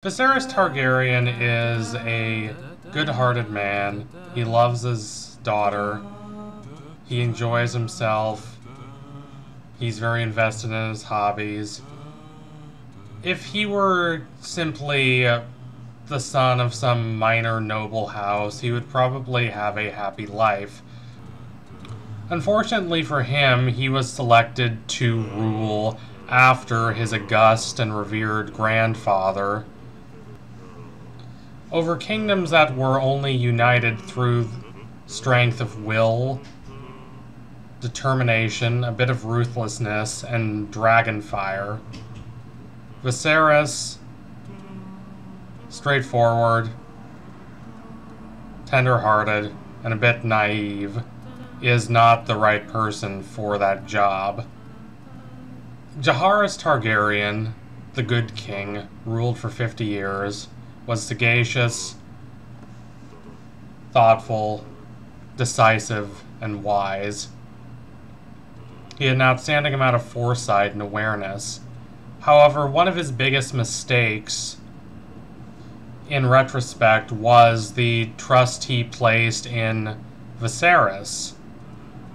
Viserys Targaryen is a good-hearted man. He loves his daughter. He enjoys himself. He's very invested in his hobbies. If he were simply the son of some minor noble house, he would probably have a happy life. Unfortunately for him, he was selected to rule after his august and revered grandfather over kingdoms that were only united through strength of will, determination, a bit of ruthlessness, and dragon fire. Viserys, straightforward, tender-hearted, and a bit naive, is not the right person for that job. Jaehaerys Targaryen, the Good King, ruled for 50 years, was sagacious, thoughtful, decisive, and wise. He had an outstanding amount of foresight and awareness. However, one of his biggest mistakes, in retrospect, was the trust he placed in Viserys,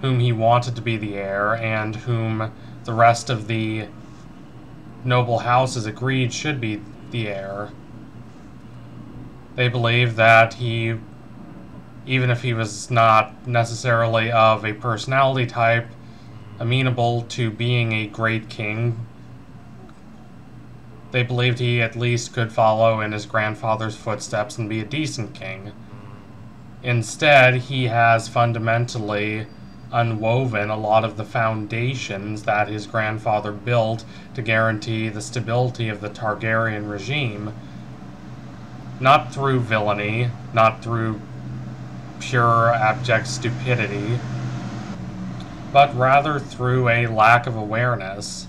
whom he wanted to be the heir, and whom the rest of the noble houses agreed should be the heir. They believed that he, even if he was not necessarily of a personality type amenable to being a great king, they believed he at least could follow in his grandfather's footsteps and be a decent king. Instead, he has fundamentally unwoven a lot of the foundations that his grandfather built to guarantee the stability of the Targaryen regime, not through villainy, not through pure abject stupidity, but rather through a lack of awareness,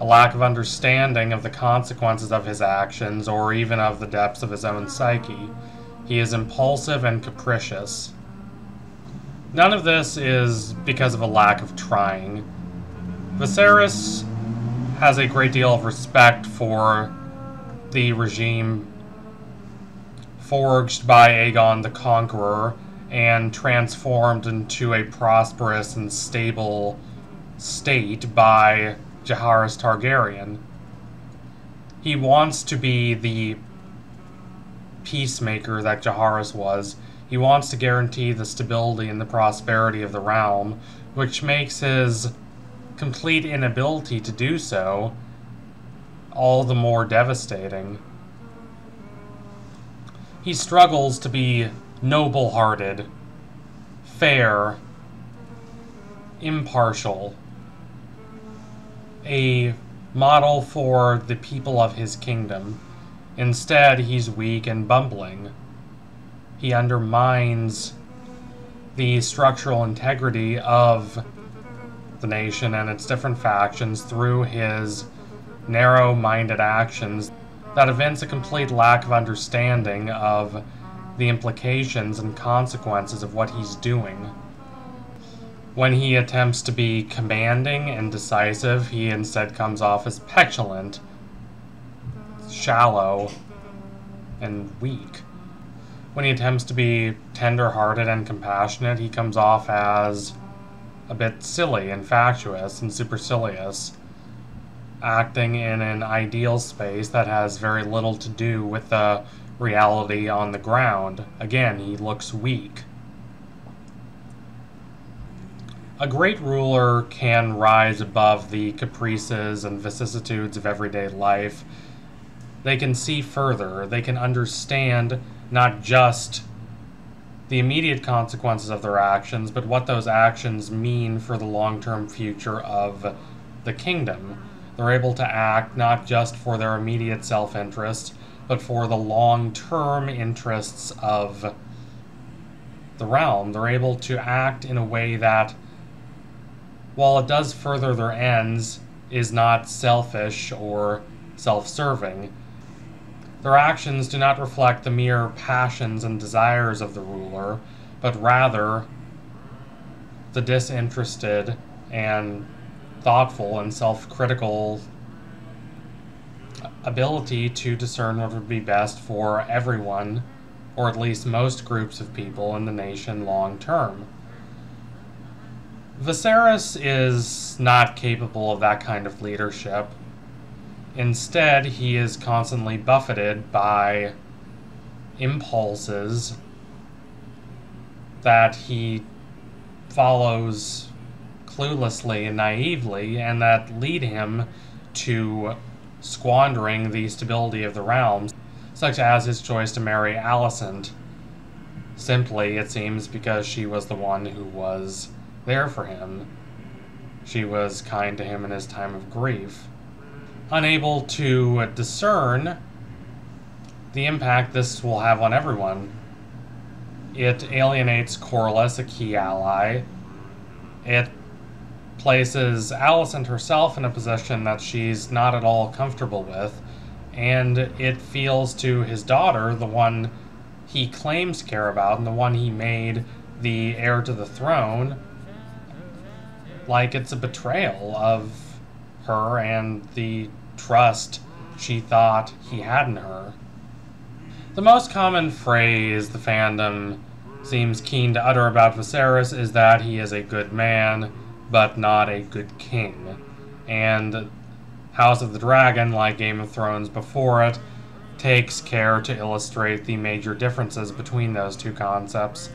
a lack of understanding of the consequences of his actions, or even of the depths of his own psyche. He is impulsive and capricious. None of this is because of a lack of trying. Viserys has a great deal of respect for the regime forged by Aegon the Conqueror and transformed into a prosperous and stable state by Jaehaerys Targaryen. He wants to be the peacemaker that Jaehaerys was. He wants to guarantee the stability and the prosperity of the realm, which makes his complete inability to do so all the more devastating. He struggles to be noble-hearted, fair, impartial, a model for the people of his kingdom. Instead, he's weak and bumbling. He undermines the structural integrity of the nation and its different factions through his narrow-minded actions that evince a complete lack of understanding of the implications and consequences of what he's doing. When he attempts to be commanding and decisive, he instead comes off as petulant, shallow, and weak. When he attempts to be tender-hearted and compassionate, he comes off as a bit silly and fatuous and supercilious, acting in an ideal space that has very little to do with the reality on the ground. Again, he looks weak. A great ruler can rise above the caprices and vicissitudes of everyday life. They can see further. They can understand not just the immediate consequences of their actions, but what those actions mean for the long-term future of the kingdom. They're able to act not just for their immediate self-interest, but for the long-term interests of the realm. They're able to act in a way that, while it does further their ends, is not selfish or self-serving. Their actions do not reflect the mere passions and desires of the ruler, but rather the disinterested and thoughtful and self-critical ability to discern what would be best for everyone, or at least most groups of people in the nation long term. Viserys is not capable of that kind of leadership. Instead, he is constantly buffeted by impulses that he follows cluelessly and naively, and that lead him to squandering the stability of the realms, such as his choice to marry Alicent, simply, it seems, because she was the one who was there for him. She was kind to him in his time of grief. Unable to discern the impact this will have on everyone, it alienates Corlys, a key ally. It places Alicent herself in a position that she's not at all comfortable with, and it feels to his daughter, the one he claims to care about and the one he made the heir to the throne, like it's a betrayal of her and the trust she thought he had in her. The most common phrase the fandom seems keen to utter about Viserys is that he is a good man, but not a good king. And House of the Dragon, like Game of Thrones before it, takes care to illustrate the major differences between those two concepts.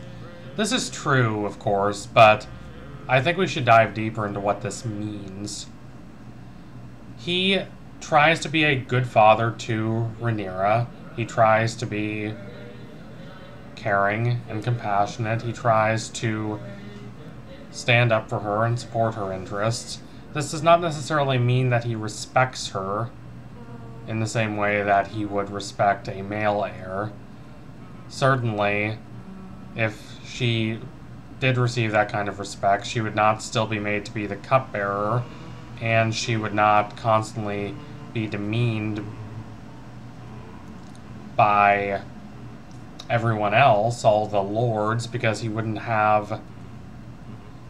This is true, of course, but I think we should dive deeper into what this means. He tries to be a good father to Rhaenyra. He tries to be caring and compassionate. He tries to stand up for her and support her interests. This does not necessarily mean that he respects her in the same way that he would respect a male heir. Certainly, if she did receive that kind of respect, she would not still be made to be the cupbearer, and she would not constantly be demeaned by everyone else, all the lords, because he wouldn't have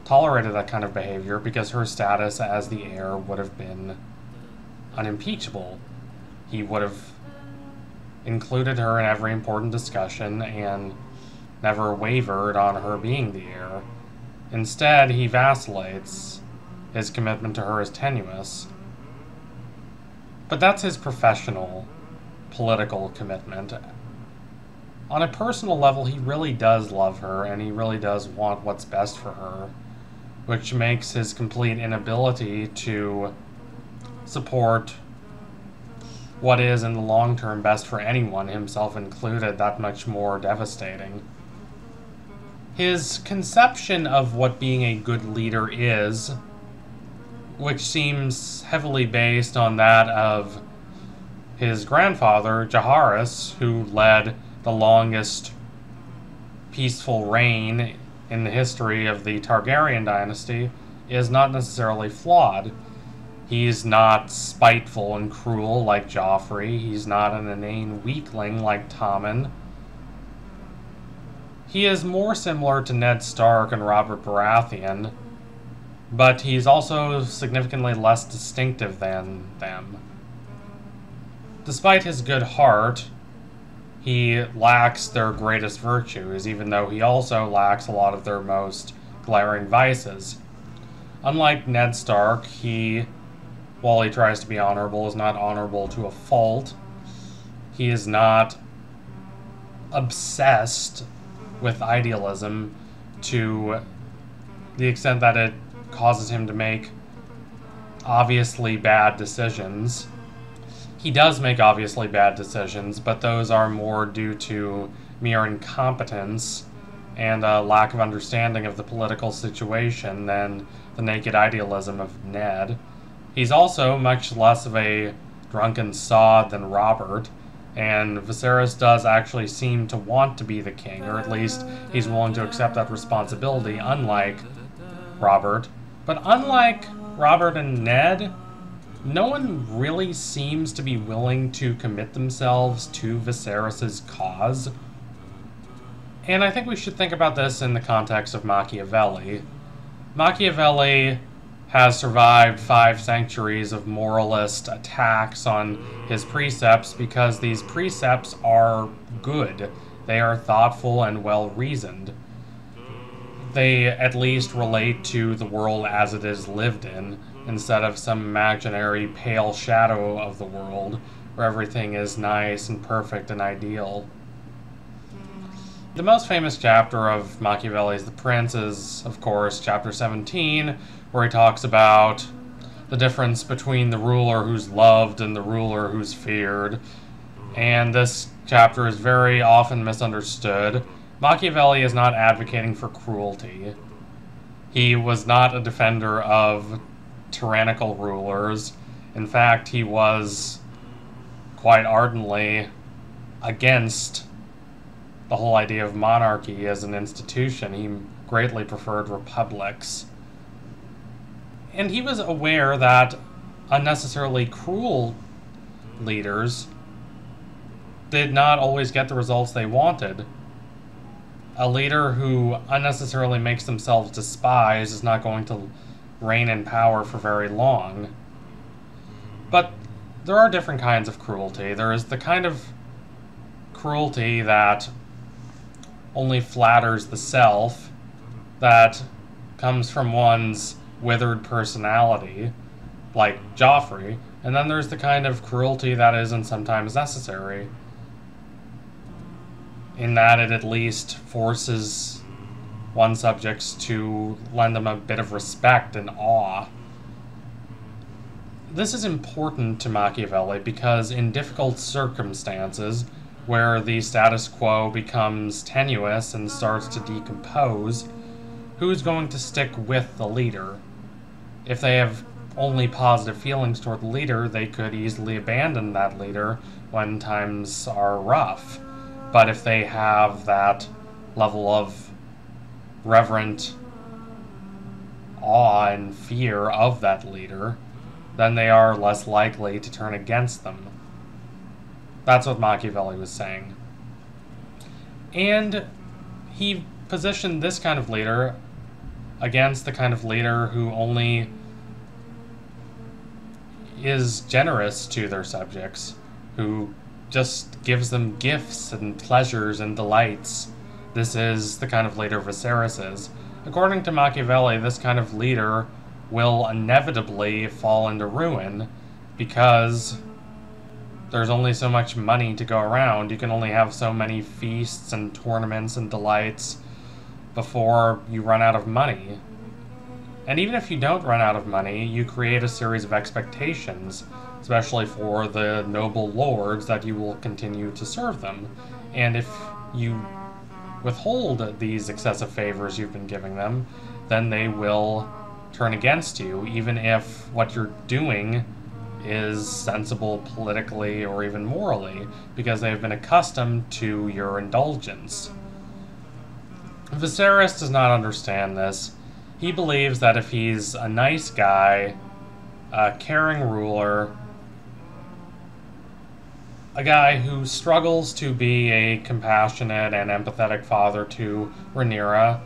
tolerated that kind of behavior, because her status as the heir would have been unimpeachable. He would have included her in every important discussion and never wavered on her being the heir. Instead, he vacillates. His commitment to her is tenuous. But that's his professional, political commitment. On a personal level, he really does love her, and he really does want what's best for her, which makes his complete inability to support what is in the long term best for anyone, himself included, that much more devastating. His conception of what being a good leader is, which seems heavily based on that of his grandfather, Jaehaerys, who led the longest peaceful reign in the history of the Targaryen dynasty, is not necessarily flawed. He's not spiteful and cruel like Joffrey. He's not an inane weakling like Tommen. He is more similar to Ned Stark and Robert Baratheon, but he's also significantly less distinctive than them. Despite his good heart, he lacks their greatest virtues, even though he also lacks a lot of their most glaring vices. Unlike Ned Stark, while he tries to be honorable, is not honorable to a fault. He is not obsessed with idealism to the extent that it causes him to make obviously bad decisions. He does make obviously bad decisions, but those are more due to mere incompetence and a lack of understanding of the political situation than the naked idealism of Ned. He's also much less of a drunken sod than Robert, and Viserys does actually seem to want to be the king, or at least he's willing to accept that responsibility, unlike Robert. But unlike Robert and Ned, no one really seems to be willing to commit themselves to Viserys' cause. And I think we should think about this in the context of Machiavelli. Machiavelli has survived 5 centuries of moralist attacks on his precepts because these precepts are good. They are thoughtful and well-reasoned. They at least relate to the world as it is lived in, instead of some imaginary pale shadow of the world where everything is nice and perfect and ideal. The most famous chapter of Machiavelli's The Prince is, of course, chapter 17, where he talks about the difference between the ruler who's loved and the ruler who's feared. And this chapter is very often misunderstood. Machiavelli is not advocating for cruelty. He was not a defender of tyrannical rulers. In fact, he was quite ardently against the whole idea of monarchy as an institution. He greatly preferred republics. And he was aware that unnecessarily cruel leaders did not always get the results they wanted. A leader who unnecessarily makes themselves despised is not going to reign in power for very long. But there are different kinds of cruelty. There is the kind of cruelty that only flatters the self, that comes from one's withered personality, like Joffrey, and then there's the kind of cruelty that isn't sometimes necessary, in that it at least forces one's subjects to lend them a bit of respect and awe. This is important to Machiavelli because in difficult circumstances, where the status quo becomes tenuous and starts to decompose, who's going to stick with the leader? If they have only positive feelings toward the leader, they could easily abandon that leader when times are rough. But if they have that level of reverent awe and fear of that leader, then they are less likely to turn against them. That's what Machiavelli was saying. And he positioned this kind of leader against the kind of leader who only is generous to their subjects, who just gives them gifts and pleasures and delights. This is the kind of leader Viserys is. According to Machiavelli, this kind of leader will inevitably fall into ruin because there's only so much money to go around. You can only have so many feasts and tournaments and delights before you run out of money. And even if you don't run out of money, you create a series of expectations, especially for the noble lords, that you will continue to serve them. And if you withhold these excessive favors you've been giving them, then they will turn against you, even if what you're doing is sensible politically or even morally, because they've been accustomed to your indulgence. Viserys does not understand this. He believes that if he's a nice guy, a caring ruler, a guy who struggles to be a compassionate and empathetic father to Rhaenyra,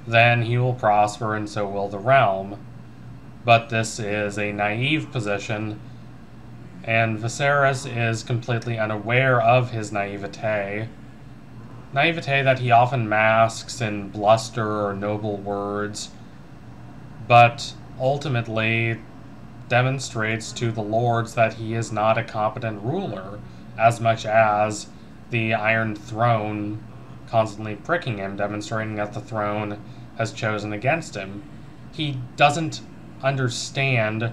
then he will prosper and so will the realm. But this is a naive position, and Viserys is completely unaware of his naivete. Naivete that he often masks in bluster or noble words, but ultimately demonstrates to the lords that he is not a competent ruler, as much as the Iron Throne constantly pricking him, demonstrating that the throne has chosen against him. He doesn't understand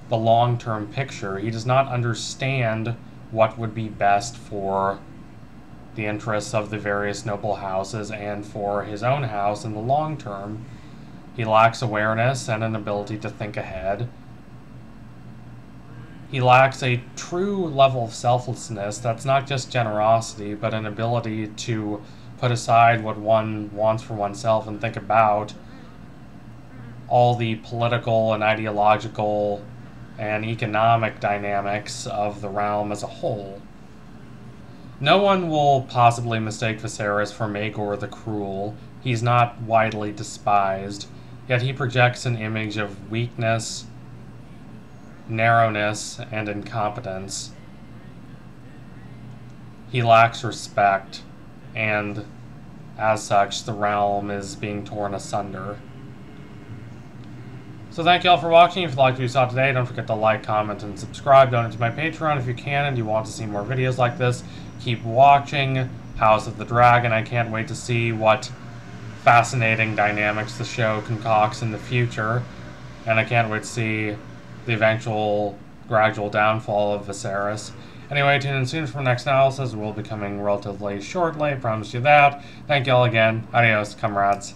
the long-term picture. He does not understand what would be best for the interests of the various noble houses and for his own house in the long term. He lacks awareness and an ability to think ahead. He lacks a true level of selflessness that's not just generosity, but an ability to put aside what one wants for oneself and think about all the political and ideological and economic dynamics of the realm as a whole. No one will possibly mistake Viserys for Maegor the Cruel. He's not widely despised. yet he projects an image of weakness, narrowness, and incompetence. He lacks respect, and as such, the realm is being torn asunder. So thank you all for watching. If you liked what you saw today, don't forget to like, comment, and subscribe. Donate to my Patreon if you can and you want to see more videos like this. Keep watching House of the Dragon. I can't wait to see what fascinating dynamics the show concocts in the future. And I can't wait to see the eventual gradual downfall of Viserys. Anyway, tune in soon for the next analysis. It will be coming relatively shortly, I promise you that. Thank you all again. Adios, comrades.